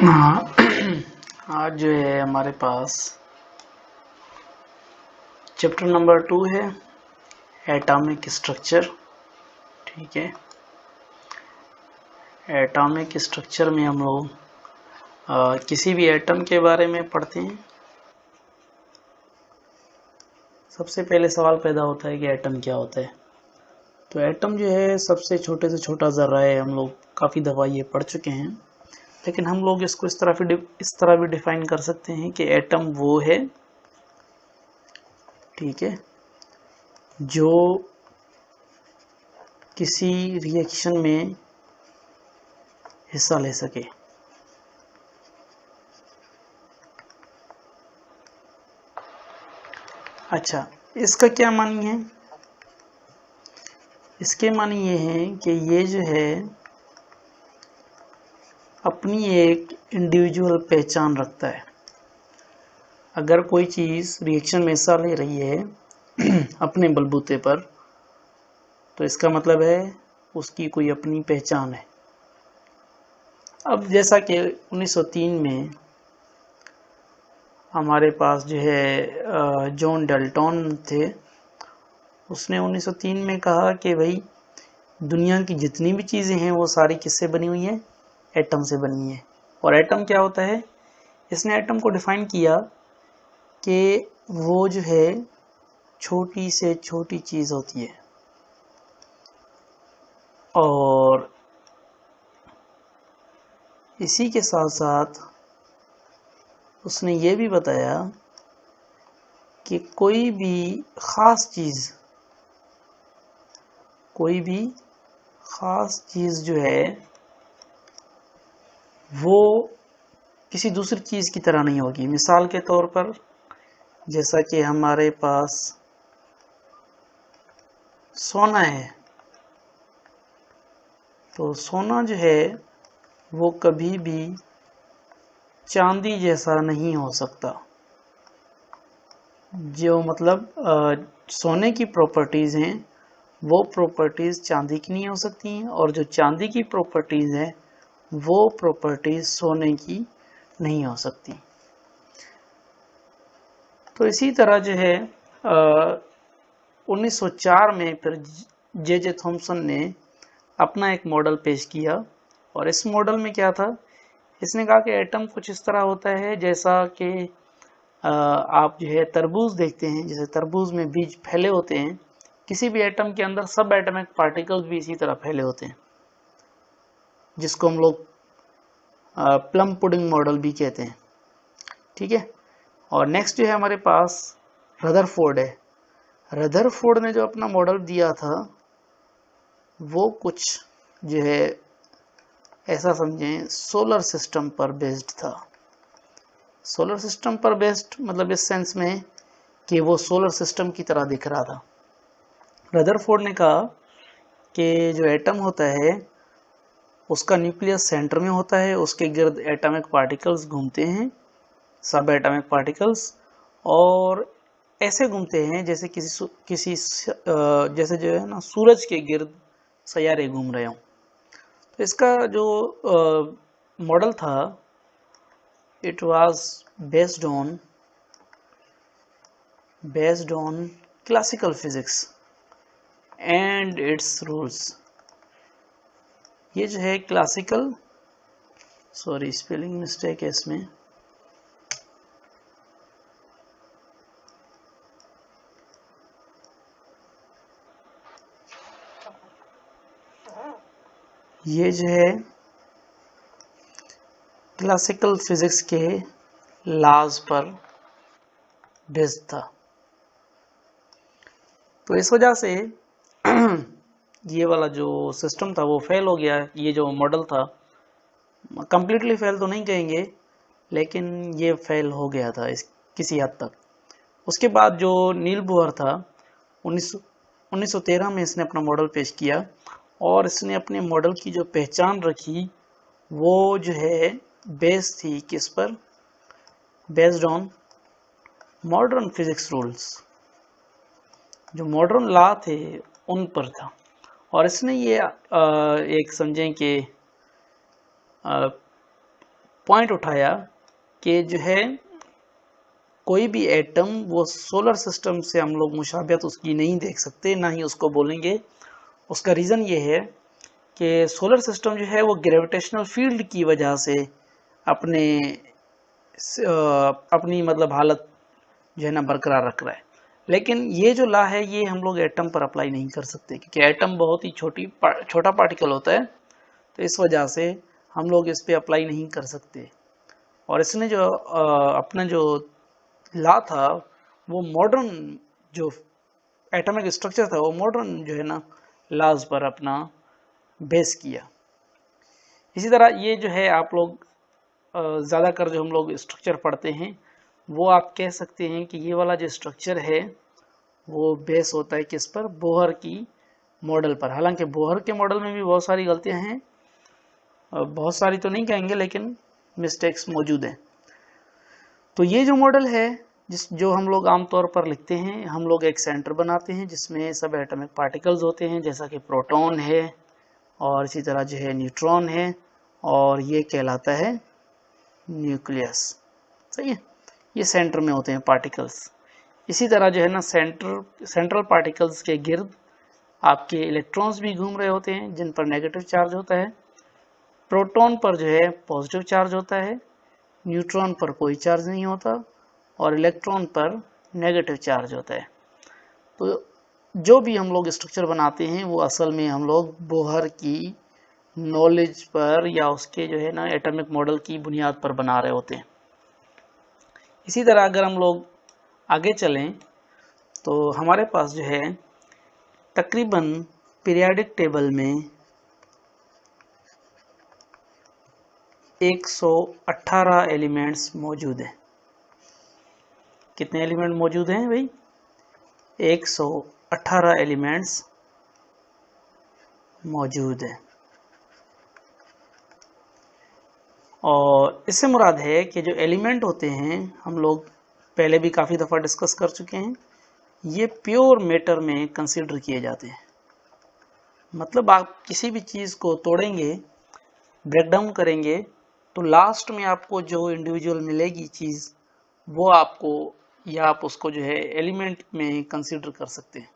हाँ, आज जो है हमारे पास चैप्टर नंबर 2 है एटॉमिक स्ट्रक्चर। ठीक है, एटॉमिक स्ट्रक्चर में हम लोग किसी भी एटम के बारे में पढ़ते हैं। सबसे पहले सवाल पैदा होता है कि एटम क्या होता है। तो एटम जो है सबसे छोटे से छोटा ज़र्रा है। हम लोग काफ़ी दफ़ा ये पढ़ चुके हैं, लेकिन हम लोग इसको इस तरह भी डिफाइन कर सकते हैं कि एटम वो है, ठीक है, जो किसी रिएक्शन में हिस्सा ले सके। अच्छा, इसका क्या मानी है? इसके मानी ये है कि ये जो है अपनी एक इंडिविजुअल पहचान रखता है। अगर कोई चीज़ रिएक्शन में हिस्सा ले रही है अपने बलबूते पर, तो इसका मतलब है उसकी कोई अपनी पहचान है। अब जैसा कि 1903 में हमारे पास जो है जॉन डाल्टन थे, उसने 1903 में कहा कि भाई दुनिया की जितनी भी चीज़ें हैं वो सारी किससे बनी हुई हैं? एटम से बनी है। और एटम क्या होता है? इसने एटम को डिफाइन किया कि वो जो है छोटी से छोटी चीज़ होती है। और इसी के साथ साथ उसने ये भी बताया कि कोई भी ख़ास चीज़ जो है वो किसी दूसरी चीज़ की तरह नहीं होगी। मिसाल के तौर पर जैसा कि हमारे पास सोना है, तो सोना जो है वो कभी भी चांदी जैसा नहीं हो सकता। जो मतलब सोने की प्रॉपर्टीज़ हैं वो प्रॉपर्टीज़ चांदी की नहीं हो सकती हैं, और जो चांदी की प्रॉपर्टीज़ हैं वो प्रॉपर्टीज़ सोने की नहीं हो सकती। तो इसी तरह जो है 1904 में फिर जे थॉम्सन ने अपना एक मॉडल पेश किया। और इस मॉडल में क्या था? इसने कहा कि एटम कुछ इस तरह होता है जैसा कि आप जो है तरबूज देखते हैं, जैसे तरबूज में बीज फैले होते हैं, किसी भी एटम के अंदर सब एटमिक पार्टिकल्स भी इसी तरह फैले होते हैं, जिसको हम लोग प्लम पुडिंग मॉडल भी कहते हैं। ठीक है। और नेक्स्ट जो है हमारे पास रदरफोर्ड है। रदरफोर्ड ने जो अपना मॉडल दिया था वो कुछ जो है ऐसा समझें सोलर सिस्टम पर बेस्ड था। सोलर सिस्टम पर बेस्ड मतलब इस सेंस में कि वो सोलर सिस्टम की तरह दिख रहा था। रदरफोर्ड ने कहा कि जो एटम होता है उसका न्यूक्लियस सेंटर में होता है, उसके गिर्द एटॉमिक पार्टिकल्स घूमते हैं, सब एटॉमिक पार्टिकल्स, और ऐसे घूमते हैं जैसे किसी जैसे जो है ना सूरज के गिर्द सैयारे घूम रहे हों। तो इसका जो मॉडल था it was based on classical physics and its rules। ये जो है क्लासिकल, सॉरी स्पेलिंग मिस्टेक है इसमें, ये जो है क्लासिकल फिजिक्स के लॉज पर बेस्ड था। तो इस वजह से ये वाला जो सिस्टम था वो फेल हो गया। ये जो मॉडल था कंप्लीटली फेल तो नहीं कहेंगे, लेकिन ये फेल हो गया था इस किसी हद तक। उसके बाद जो नील बोहर था 1913 में इसने अपना मॉडल पेश किया, और इसने अपने मॉडल की जो पहचान रखी वो जो है बेस थी किस पर? Based on modern physics rules. जो मॉडर्न लॉ थे उन पर था। और इसने ये एक समझें कि पॉइंट उठाया कि जो है कोई भी एटम वो सोलर सिस्टम से हम लोग मुशाबियत उसकी नहीं देख सकते, ना ही उसको बोलेंगे। उसका रीज़न ये है कि सोलर सिस्टम जो है वो ग्रेविटेशनल फील्ड की वजह से अपनी मतलब हालत जो है ना बरकरार रख रहा है। लेकिन ये जो लॉ है ये हम लोग एटम पर अप्लाई नहीं कर सकते, क्योंकि एटम बहुत ही छोटा पार्टिकल होता है, तो इस वजह से हम लोग इस पे अप्लाई नहीं कर सकते। और इसने जो अपना जो लॉ था वो मॉडर्न जो एटॉमिक स्ट्रक्चर था वो मॉडर्न जो है ना लॉज पर अपना बेस किया। इसी तरह ये जो है आप लोग ज़्यादातर जो हम लोग स्ट्रक्चर पढ़ते हैं वो आप कह सकते हैं कि ये वाला जो स्ट्रक्चर है वो बेस होता है किस पर, बोहर की मॉडल पर। हालांकि बोहर के मॉडल में भी बहुत सारी गलतियां हैं, बहुत सारी तो नहीं कहेंगे लेकिन मिस्टेक्स मौजूद हैं। तो ये जो मॉडल है जो हम लोग आमतौर पर लिखते हैं, हम लोग एक सेंटर बनाते हैं जिसमें सब एटॉमिक पार्टिकल्स होते हैं, जैसा कि प्रोटॉन है और इसी तरह जो है न्यूट्रॉन है, और ये कहलाता है न्यूक्लियस। सही है, ये सेंटर में होते हैं पार्टिकल्स। इसी तरह जो है ना सेंट्रल पार्टिकल्स के गिर्द आपके इलेक्ट्रॉन्स भी घूम रहे होते हैं जिन पर नेगेटिव चार्ज होता है। प्रोटॉन पर जो है पॉजिटिव चार्ज होता है, न्यूट्रॉन पर कोई चार्ज नहीं होता और इलेक्ट्रॉन पर नेगेटिव चार्ज होता है। तो जो भी हम लोग स्ट्रक्चर बनाते हैं वो असल में हम लोग बोहर की नॉलेज पर या उसके जो है ना एटॉमिक मॉडल की बुनियाद पर बना रहे होते हैं। इसी तरह अगर हम लोग आगे चलें तो हमारे पास जो है तकरीबन पीरियोडिक टेबल में 118 एलिमेंट्स मौजूद हैं। कितने एलिमेंट मौजूद हैं भाई? 118 एलिमेंट्स मौजूद हैं। और इससे मुराद है कि जो एलिमेंट होते हैं हम लोग पहले भी काफ़ी दफ़ा डिस्कस कर चुके हैं, ये प्योर मैटर में कंसीडर किए जाते हैं। मतलब आप किसी भी चीज़ को तोड़ेंगे, ब्रेक डाउन करेंगे, तो लास्ट में आपको जो इंडिविजुअल मिलेगी चीज़ वो आपको या आप उसको जो है एलिमेंट में कंसीडर कर सकते हैं।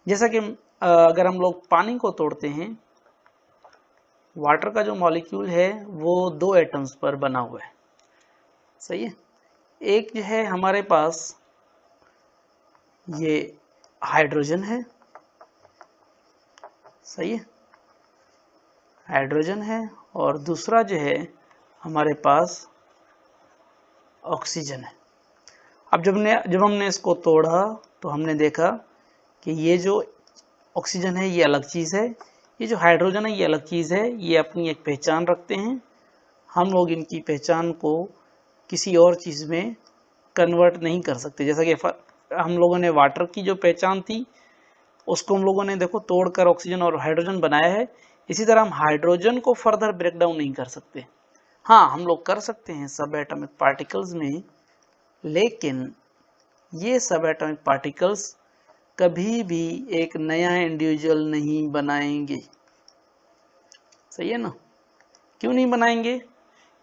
जैसा कि अगर हम लोग पानी को तोड़ते हैं, वाटर का जो मॉलिक्यूल है वो 2 एटम्स पर बना हुआ है। सही है, एक जो है हमारे पास ये हाइड्रोजन है। सही है, हाइड्रोजन है, और दूसरा जो है हमारे पास ऑक्सीजन है। अब जब हमने इसको तोड़ा तो हमने देखा कि ये जो ऑक्सीजन है ये अलग चीज़ है, ये जो हाइड्रोजन है ये अलग चीज़ है, ये अपनी एक पहचान रखते हैं। हम लोग इनकी पहचान को किसी और चीज़ में कन्वर्ट नहीं कर सकते। जैसा कि हम लोगों ने वाटर की जो पहचान थी उसको हम लोगों ने देखो तोड़कर ऑक्सीजन और हाइड्रोजन बनाया है, इसी तरह हम हाइड्रोजन को फर्दर ब्रेक डाउन नहीं कर सकते। हाँ, हम लोग कर सकते हैं सब एटॉमिक पार्टिकल्स में, लेकिन ये सब एटॉमिक पार्टिकल्स कभी भी एक नया इंडिविजुअल नहीं बनाएंगे। सही है ना? क्यों नहीं बनाएंगे?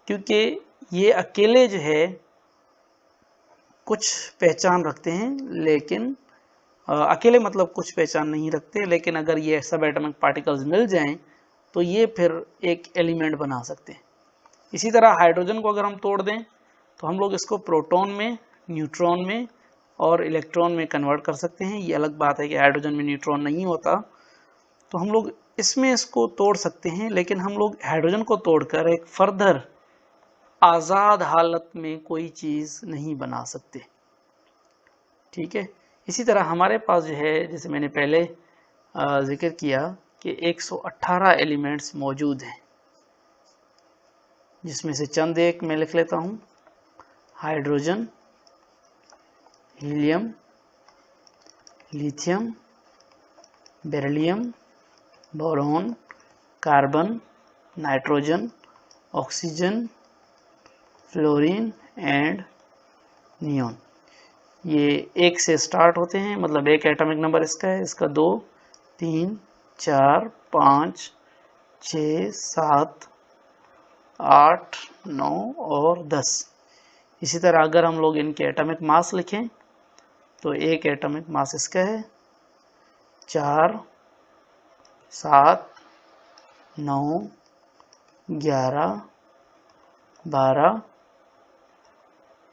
क्योंकि ये अकेले जो है कुछ पहचान रखते हैं, लेकिन अकेले मतलब कुछ पहचान नहीं रखते, लेकिन अगर ये सब एटॉमिक पार्टिकल्स मिल जाएं तो ये फिर एक एलिमेंट बना सकते हैं। इसी तरह हाइड्रोजन को अगर हम तोड़ दें तो हम लोग इसको प्रोटॉन में, न्यूट्रॉन में और इलेक्ट्रॉन में कन्वर्ट कर सकते हैं। ये अलग बात है कि हाइड्रोजन में न्यूट्रॉन नहीं होता, तो हम लोग इसमें इसको तोड़ सकते हैं, लेकिन हम लोग हाइड्रोजन को तोड़कर एक फर्दर आज़ाद हालत में कोई चीज़ नहीं बना सकते। ठीक है, इसी तरह हमारे पास जो है, जैसे मैंने पहले जिक्र किया कि 118 एलिमेंट्स मौजूद हैं, जिसमें से चंद एक मैं लिख लेता हूँ। Hydrogen, helium, lithium, beryllium, boron, carbon, nitrogen, oxygen, fluorine and neon. ये 1 से स्टार्ट होते हैं, मतलब एक एटॉमिक नंबर इसका है। इसका 2, 3, 4, 5, 6, 7, 8, 9 और 10। इसी तरह अगर हम लोग इनके एटॉमिक मास लिखें तो एक एटॉमिक मास इसका है 4, 7, 9, 11, 12,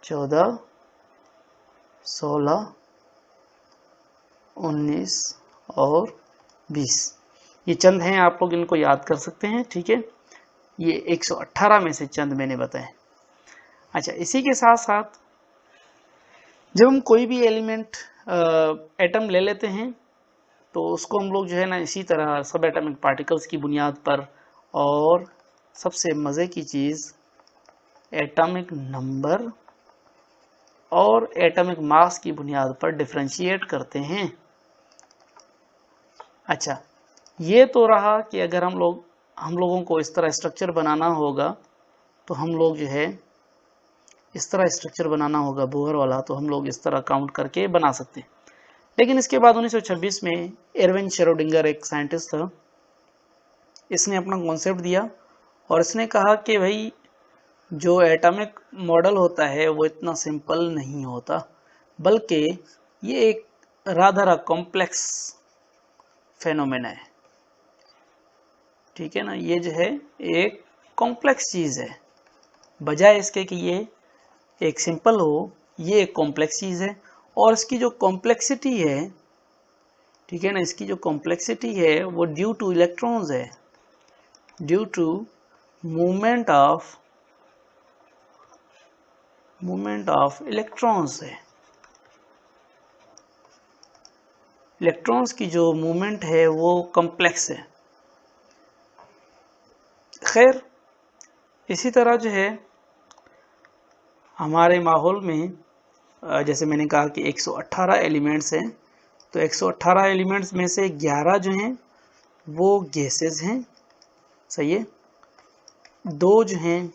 14, 16, 19 और 20। ये चंद हैं, आप लोग इनको याद कर सकते हैं, ठीक है। ये 118 में से चंद मैंने बताए। अच्छा, इसी के साथ साथ जब हम कोई भी एलिमेंट एटम ले लेते हैं तो उसको हम लोग जो है ना इसी तरह सब एटॉमिक पार्टिकल्स की बुनियाद पर, और सबसे मज़े की चीज़ एटॉमिक नंबर और एटॉमिक मास की बुनियाद पर डिफरेंशिएट करते हैं। अच्छा, ये तो रहा कि अगर हम लोगों को इस तरह स्ट्रक्चर बनाना होगा तो हम लोग जो है इस तरह स्ट्रक्चर बनाना होगा बोहर वाला, तो हम लोग इस तरह काउंट करके बना सकते हैं। लेकिन इसके बाद 1926 में एरविन श्रोडिंगर एक साइंटिस्ट था, इसने अपना कॉन्सेप्ट दिया और इसने कहा कि भाई जो एटॉमिक मॉडल होता है वो इतना सिंपल नहीं होता, बल्कि ये एक राधा कॉम्प्लेक्स फेनोमेना है, ठीक है ना। ये जो है एक कॉम्प्लेक्स चीज़ है, बजाय इसके कि ये एक सिंपल हो, ये एक कॉम्प्लेक्स चीज़ है। और इसकी जो कॉम्प्लेक्सिटी है, ठीक है ना, इसकी जो कॉम्प्लेक्सिटी है वो ड्यू टू इलेक्ट्रॉन्स है, due to movement of electrons है। इलेक्ट्रॉन्स की जो मूवमेंट है वो कॉम्प्लेक्स है। खैर, इसी तरह जो है हमारे माहौल में जैसे मैंने कहा कि 118 एलिमेंट्स हैं, तो 118 एलिमेंट्स में से 11 जो हैं वो गैसेस हैं, सही है। 2 जो हैं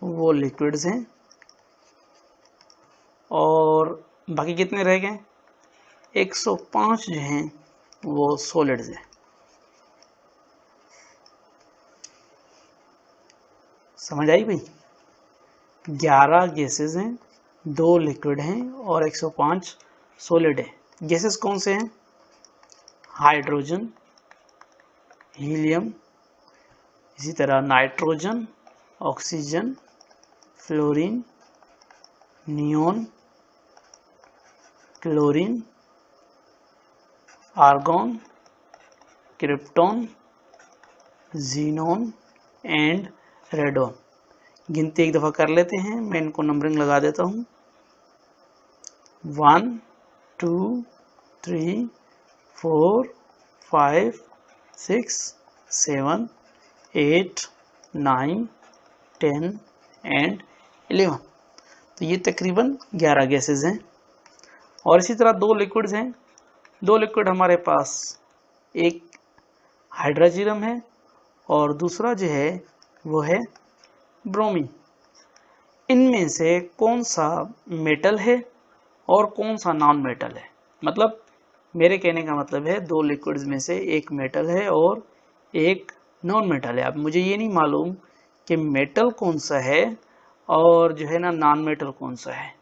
वो लिक्विड्स हैं और बाकी कितने रह गए? 105 जो हैं वो सॉलिड्स हैं। समझ आई भाई? 11 गैसेस हैं, 2 लिक्विड हैं और 105 सॉलिड है। गैसेस कौन से हैं? हाइड्रोजन, हीलियम, इसी तरह nitrogen, oxygen, fluorine, neon, chlorine, argon, krypton, xenon and radon. गिनती एक दफ़ा कर लेते हैं, मैं इनको नंबरिंग लगा देता हूँ। 1, 2, 3, 4, 5, 6, 7, 8, 9, 10 एंड 11। तो ये तकरीबन 11 गैसेस हैं। और इसी तरह 2 लिक्विड्स हैं। 2 लिक्विड हमारे पास, एक हाइड्रोजीनियम है और दूसरा जो है वो है ब्रोमीन। इनमें से कौन सा मेटल है और कौन सा नॉन मेटल है? मतलब मेरे कहने का मतलब है 2 लिक्विड्स में से एक मेटल है और एक नॉन मेटल है। अब मुझे ये नहीं मालूम कि मेटल कौन सा है और जो है ना नॉन मेटल कौन सा है,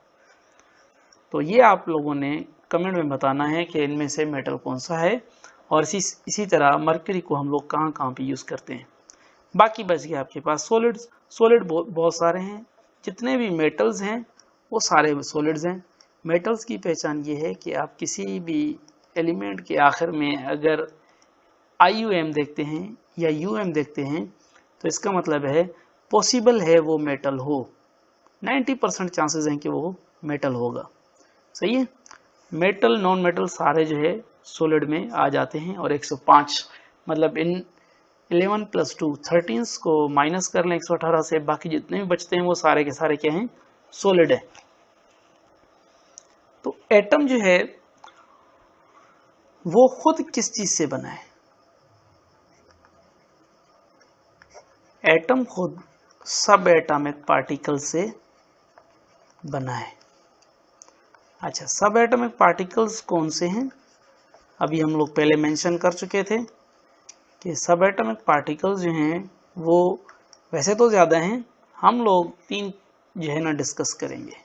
तो ये आप लोगों ने कमेंट में बताना है कि इनमें से मेटल कौन सा है। और इसी तरह मरकरी को हम लोग कहाँ कहाँ पे यूज़ करते हैं। बाकी बच गया आपके पास सॉलिड्स। सॉलिड बहुत सारे हैं, जितने भी मेटल्स हैं वो सारे सॉलिड्स हैं। मेटल्स की पहचान ये है कि आप किसी भी एलिमेंट के आखिर में अगर IUM देखते हैं या UM देखते हैं तो इसका मतलब है पॉसिबल है वो मेटल हो, 90% चांसेस हैं कि वो मेटल होगा, सही है। मेटल नॉन मेटल सारे जो है सॉलिड में आ जाते हैं। और 105 मतलब इन 11 + 2 13 को माइनस कर लें 118 से, बाकी जितने भी बचते हैं वो सारे के सारे क्या हैं? सॉलिड है। तो एटम जो है वो खुद किस चीज से बना है? एटम खुद सब एटॉमिक पार्टिकल से बना है। अच्छा, सब एटॉमिक पार्टिकल्स कौन से हैं? अभी हम लोग पहले मेंशन कर चुके थे कि सब एटॉमिक पार्टिकल्स जो हैं वो वैसे तो ज़्यादा हैं, हम लोग 3 जो है ना डिस्कस करेंगे।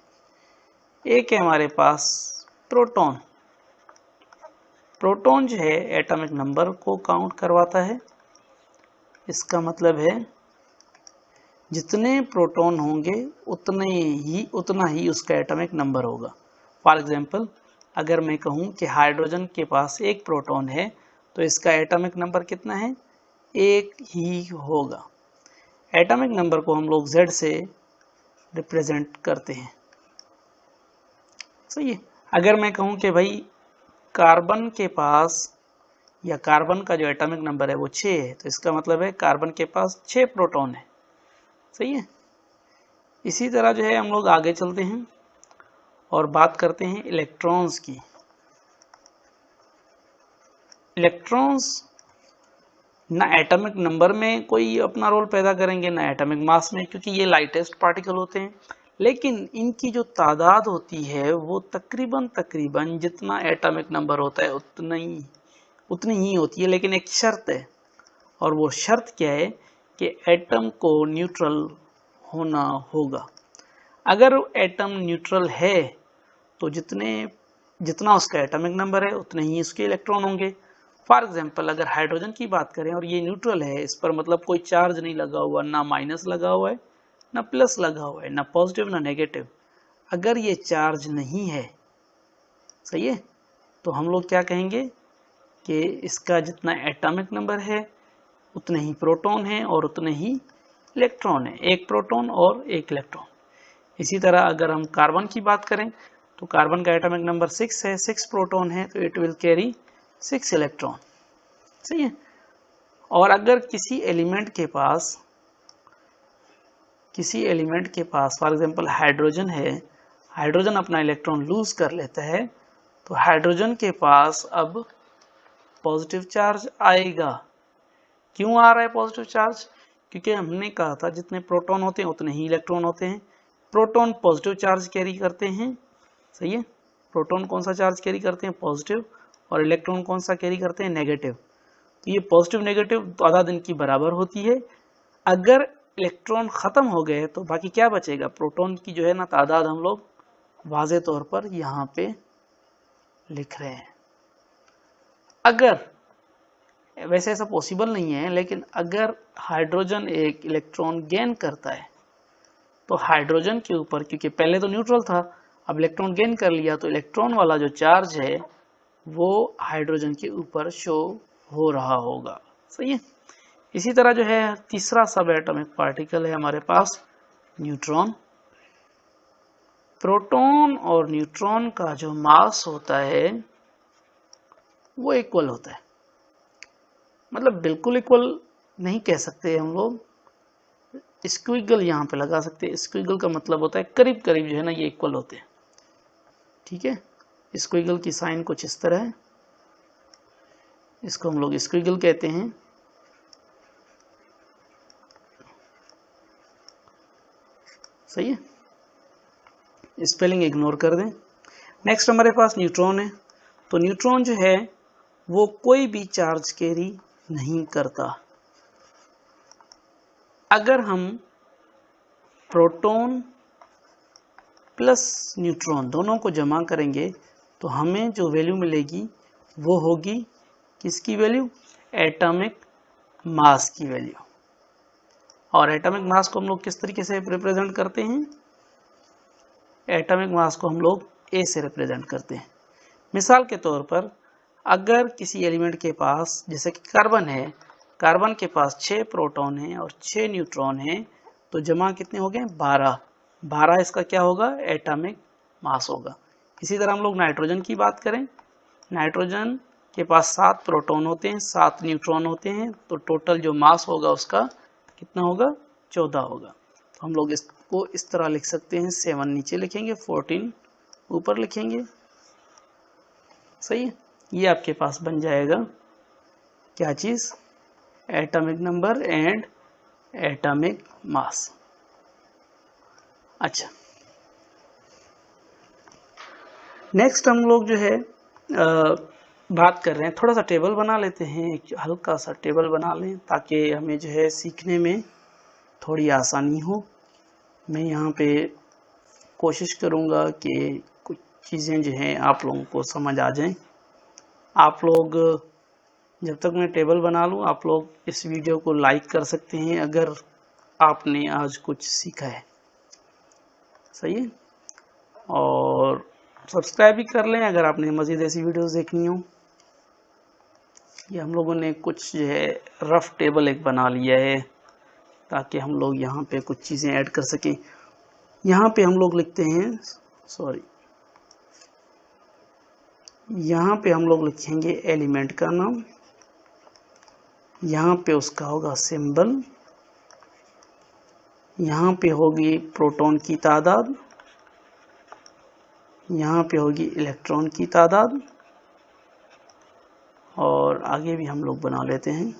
एक है हमारे पास प्रोटॉन। प्रोटॉन जो है एटॉमिक नंबर को काउंट करवाता है। इसका मतलब है जितने प्रोटॉन होंगे उतना ही उसका एटॉमिक नंबर होगा। फॉर एग्जांपल, अगर मैं कहूँ कि हाइड्रोजन के पास 1 प्रोटॉन है तो इसका एटॉमिक नंबर कितना है? 1 ही होगा। एटॉमिक नंबर को हम लोग Z से रिप्रेजेंट करते हैं। सही है। अगर मैं कहूँ कि भाई कार्बन के पास या कार्बन का जो एटॉमिक नंबर है वो 6 है तो इसका मतलब है कार्बन के पास 6 प्रोटॉन है। सही है। इसी तरह जो है हम लोग आगे चलते हैं और बात करते हैं इलेक्ट्रॉन्स की। इलेक्ट्रॉन्स ना एटॉमिक नंबर में कोई अपना रोल पैदा करेंगे ना एटॉमिक मास में, क्योंकि ये लाइटेस्ट पार्टिकल होते हैं, लेकिन इनकी जो तादाद होती है वो तकरीबन जितना एटॉमिक नंबर होता है उतनी ही होती है। लेकिन एक शर्त है, और वो शर्त क्या है कि एटम को न्यूट्रल होना होगा। अगर एटम न्यूट्रल है तो जितना उसका एटॉमिक नंबर है उतने ही उसके इलेक्ट्रॉन होंगे। फॉर एग्जांपल, अगर हाइड्रोजन की बात करें और ये न्यूट्रल है, इस पर मतलब कोई चार्ज नहीं लगा हुआ, ना माइनस लगा हुआ है ना प्लस लगा हुआ है, ना पॉजिटिव ना नेगेटिव, अगर ये चार्ज नहीं है, सही है, तो हम लोग क्या कहेंगे कि इसका जितना एटॉमिक नंबर है उतने ही प्रोटॉन है और उतने ही इलेक्ट्रॉन है, 1 प्रोटॉन और 1 इलेक्ट्रॉन। इसी तरह अगर हम कार्बन की बात करें तो कार्बन का एटॉमिक नंबर 6 है, 6 प्रोटॉन है, तो इट विल कैरी 6 इलेक्ट्रॉन। सही है। और अगर किसी एलिमेंट के पास फॉर एग्जांपल हाइड्रोजन है, हाइड्रोजन अपना इलेक्ट्रॉन लूज कर लेता है, तो हाइड्रोजन के पास अब पॉजिटिव चार्ज आएगा। क्यों आ रहा है पॉजिटिव चार्ज? क्योंकि हमने कहा था जितने प्रोटॉन होते हैं उतने ही इलेक्ट्रॉन होते हैं। प्रोटॉन पॉजिटिव चार्ज कैरी करते हैं। सही है। प्रोटॉन कौन सा चार्ज कैरी करते हैं? पॉजिटिव। और इलेक्ट्रॉन कौन सा कैरी करते हैं? नेगेटिव। तो ये पॉजिटिव नेगेटिव तादाद इनकी बराबर होती है। अगर इलेक्ट्रॉन खत्म हो गए तो बाकी क्या बचेगा? प्रोटॉन की जो है ना तादाद हम लोग वाज़े तौर पर यहाँ पे लिख रहे हैं। अगर वैसे ऐसा पॉसिबल नहीं है, लेकिन अगर हाइड्रोजन एक इलेक्ट्रॉन गेन करता है तो हाइड्रोजन के ऊपर, क्योंकि पहले तो न्यूट्रल था, अब इलेक्ट्रॉन गेन कर लिया, तो इलेक्ट्रॉन वाला जो चार्ज है वो हाइड्रोजन के ऊपर शो हो रहा होगा। सही है। इसी तरह जो है तीसरा सब एटॉमिक पार्टिकल है हमारे पास न्यूट्रॉन। प्रोटॉन और न्यूट्रॉन का जो मास होता है वो इक्वल होता है। मतलब बिल्कुल इक्वल नहीं कह सकते हम लोग, स्क्विगल यहाँ पे लगा सकते हैं। स्क्विगल का मतलब होता है करीब करीब जो है ना ये इक्वल होते हैं। ठीक है। स्क्विगल की साइन कुछ इस तरह है, इसको हम लोग स्क्विगल कहते हैं। सही है। स्पेलिंग इग्नोर कर दें। नेक्स्ट हमारे पास न्यूट्रॉन है। तो न्यूट्रॉन जो है वो कोई भी चार्ज कैरी नहीं करता। अगर हम प्रोटॉन प्लस न्यूट्रॉन दोनों को जमा करेंगे तो हमें जो वैल्यू मिलेगी वो होगी किसकी वैल्यू? एटॉमिक मास की वैल्यू। और एटॉमिक मास को हम लोग किस तरीके से रिप्रेजेंट करते हैं? एटॉमिक मास को हम लोग ए से रिप्रेजेंट करते हैं। मिसाल के तौर पर अगर किसी एलिमेंट के पास, जैसे कि कार्बन है, कार्बन के पास 6 प्रोटॉन है और 6 न्यूट्रॉन है, तो जमा कितने हो गए? 12 इसका क्या होगा? एटॉमिक मास होगा। इसी तरह हम लोग नाइट्रोजन की बात करें, नाइट्रोजन के पास 7 प्रोटॉन होते हैं, 7 न्यूट्रॉन होते हैं, तो टोटल जो मास होगा उसका कितना होगा? 14 होगा। तो हम लोग इसको इस तरह लिख सकते हैं, 7 नीचे लिखेंगे, 14 ऊपर लिखेंगे। सही है। ये आपके पास बन जाएगा क्या चीज़? Atomic number and atomic mass. अच्छा, नेक्स्ट हम लोग जो है बात कर रहे हैं, थोड़ा सा टेबल बना लेते हैं, एक हल्का सा टेबल बना लें ताकि हमें जो है सीखने में थोड़ी आसानी हो। मैं यहाँ पे कोशिश करूँगा कि कुछ चीज़ें जो हैं आप लोगों को समझ आ जाएं। आप लोग जब तक मैं टेबल बना लूँ, आप लोग इस वीडियो को लाइक कर सकते हैं अगर आपने आज कुछ सीखा है, सही है, और सब्सक्राइब भी कर लें अगर आपने मज़ीद ऐसी वीडियोस देखनी हो। ये हम लोगों ने कुछ जो है रफ टेबल एक बना लिया है ताकि हम लोग यहाँ पे कुछ चीज़ें ऐड कर सकें। यहाँ पे हम लोग लिखते हैं, यहाँ पे हम लोग लिखेंगे एलिमेंट का नाम, यहाँ पे उसका होगा सिंबल, यहाँ पे होगी प्रोटॉन की तादाद, यहाँ पे होगी इलेक्ट्रॉन की तादाद, और आगे भी हम लोग बना लेते हैं।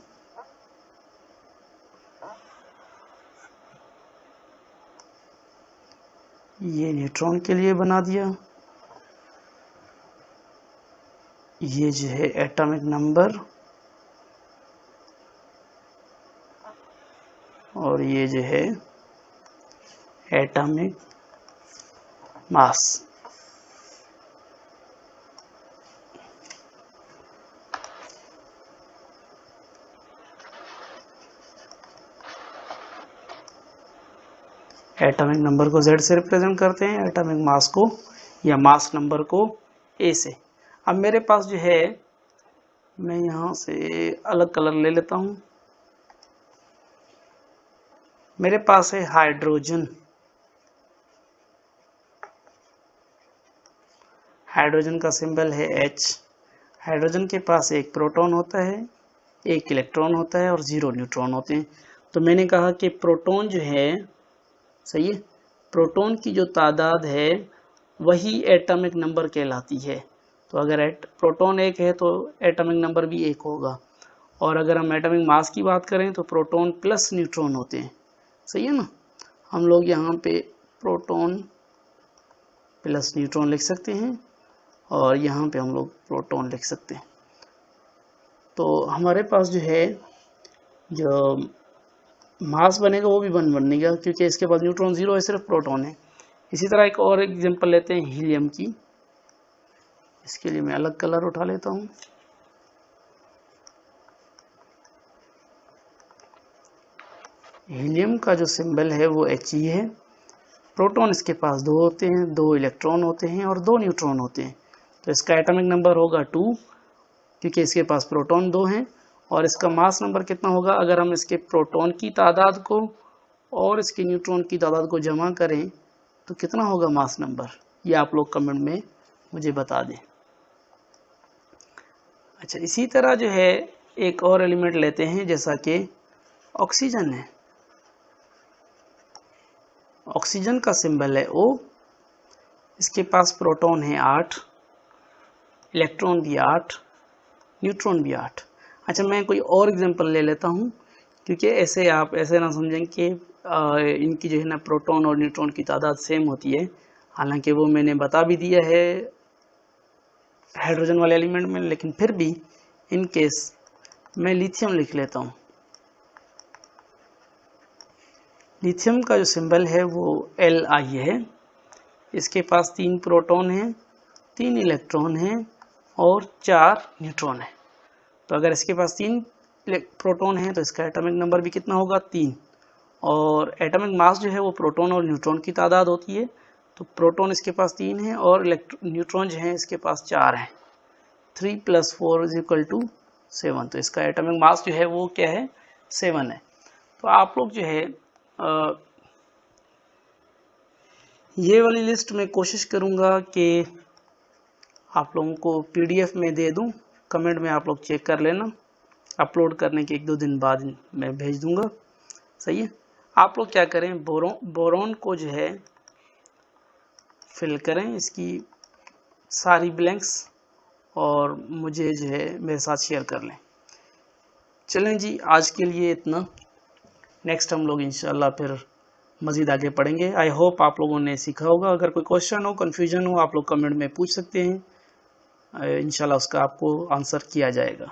ये न्यूट्रॉन के लिए बना दिया, ये जो है एटॉमिक नंबर, और ये जो है एटॉमिक मास। एटॉमिक नंबर को Z से रिप्रेजेंट करते हैं, एटॉमिक मास को या मास नंबर को A से। अब मेरे पास जो है, मैं यहाँ से अलग कलर ले लेता हूँ। मेरे पास है हाइड्रोजन, हाइड्रोजन का सिंबल है H। हाइड्रोजन के पास एक प्रोटॉन होता है, एक इलेक्ट्रॉन होता है और 0 न्यूट्रॉन होते हैं। तो मैंने कहा कि प्रोटॉन जो है, सही है, प्रोटॉन की जो तादाद है वही एटॉमिक नंबर कहलाती है। तो अगर प्रोटॉन 1 है तो एटॉमिक नंबर भी 1 होगा। और अगर हम एटॉमिक मास की बात करें तो प्रोटॉन प्लस न्यूट्रॉन होते हैं, सही है ना। हम लोग यहाँ पे प्रोटॉन प्लस न्यूट्रॉन लिख सकते हैं और यहाँ पे हम लोग प्रोटॉन लिख सकते हैं। तो हमारे पास जो है, जो मास बनेगा वो भी बनेगा क्योंकि इसके पास न्यूट्रॉन 0 है, सिर्फ प्रोटॉन है। इसी तरह एक और एग्जांपल लेते हैं हीलियम की। इसके लिए मैं अलग कलर उठा लेता हूँ। हीलियम का जो सिंबल है वो He है। प्रोटॉन इसके पास 2 होते हैं, 2 इलेक्ट्रॉन होते हैं और 2 न्यूट्रॉन होते हैं। तो इसका एटॉमिक नंबर होगा 2 क्योंकि इसके पास प्रोटॉन 2 हैं। और इसका मास नंबर कितना होगा, अगर हम इसके प्रोटॉन की तादाद को और इसके न्यूट्रॉन की तादाद को जमा करें तो कितना होगा मास नंबर, ये आप लोग कमेंट में मुझे बता दें। अच्छा, इसी तरह जो है एक और एलिमेंट लेते हैं जैसा कि ऑक्सीजन है। ऑक्सीजन का सिंबल है O। इसके पास प्रोटॉन है 8, इलेक्ट्रॉन भी 8, न्यूट्रॉन भी 8। अच्छा, मैं कोई और एग्जांपल ले लेता हूँ क्योंकि ऐसे आप ऐसे ना समझें कि इनकी जो है ना प्रोटॉन और न्यूट्रॉन की तादाद सेम होती है। हालांकि वो मैंने बता भी दिया है हाइड्रोजन वाले एलिमेंट में, लेकिन फिर भी इन केस मैं लिथियम लिख लेता हूँ। लिथियम का जो सिंबल है वो Li है। इसके पास 3 प्रोटॉन हैं, 3 इलेक्ट्रॉन हैं और 4 न्यूट्रॉन है। तो अगर इसके पास 3 प्रोटॉन है तो इसका एटॉमिक नंबर भी कितना होगा, 3। और एटॉमिक मास जो है वो प्रोटॉन और न्यूट्रॉन की तादाद होती है। तो प्रोटॉन इसके पास 3 है और न्यूट्रॉन जो है इसके पास 4 हैं। 3 + 4 = 7। तो इसका एटॉमिक मास जो है वो क्या है, 7 है। तो आप लोग जो है ये वाली लिस्ट में कोशिश करूँगा कि आप लोगों को PDF में दे दूँ। कमेंट में आप लोग चेक कर लेना, अपलोड करने के 1-2 दिन बाद मैं भेज दूँगा, सही है। आप लोग क्या करें, बोरॉन को जो है फिल करें, इसकी सारी ब्लैंक्स, और मुझे जो है मेरे साथ शेयर कर लें। चलें जी, आज के लिए इतना। नेक्स्ट हम लोग इंशाल्लाह फिर मज़ीद आगे पढ़ेंगे। आई होप आप लोगों ने सीखा होगा। अगर कोई क्वेश्चन हो, कन्फ्यूजन हो, आप लोग कमेंट में पूछ सकते हैं। इंशाल्लाह उसका आपको आंसर किया जाएगा।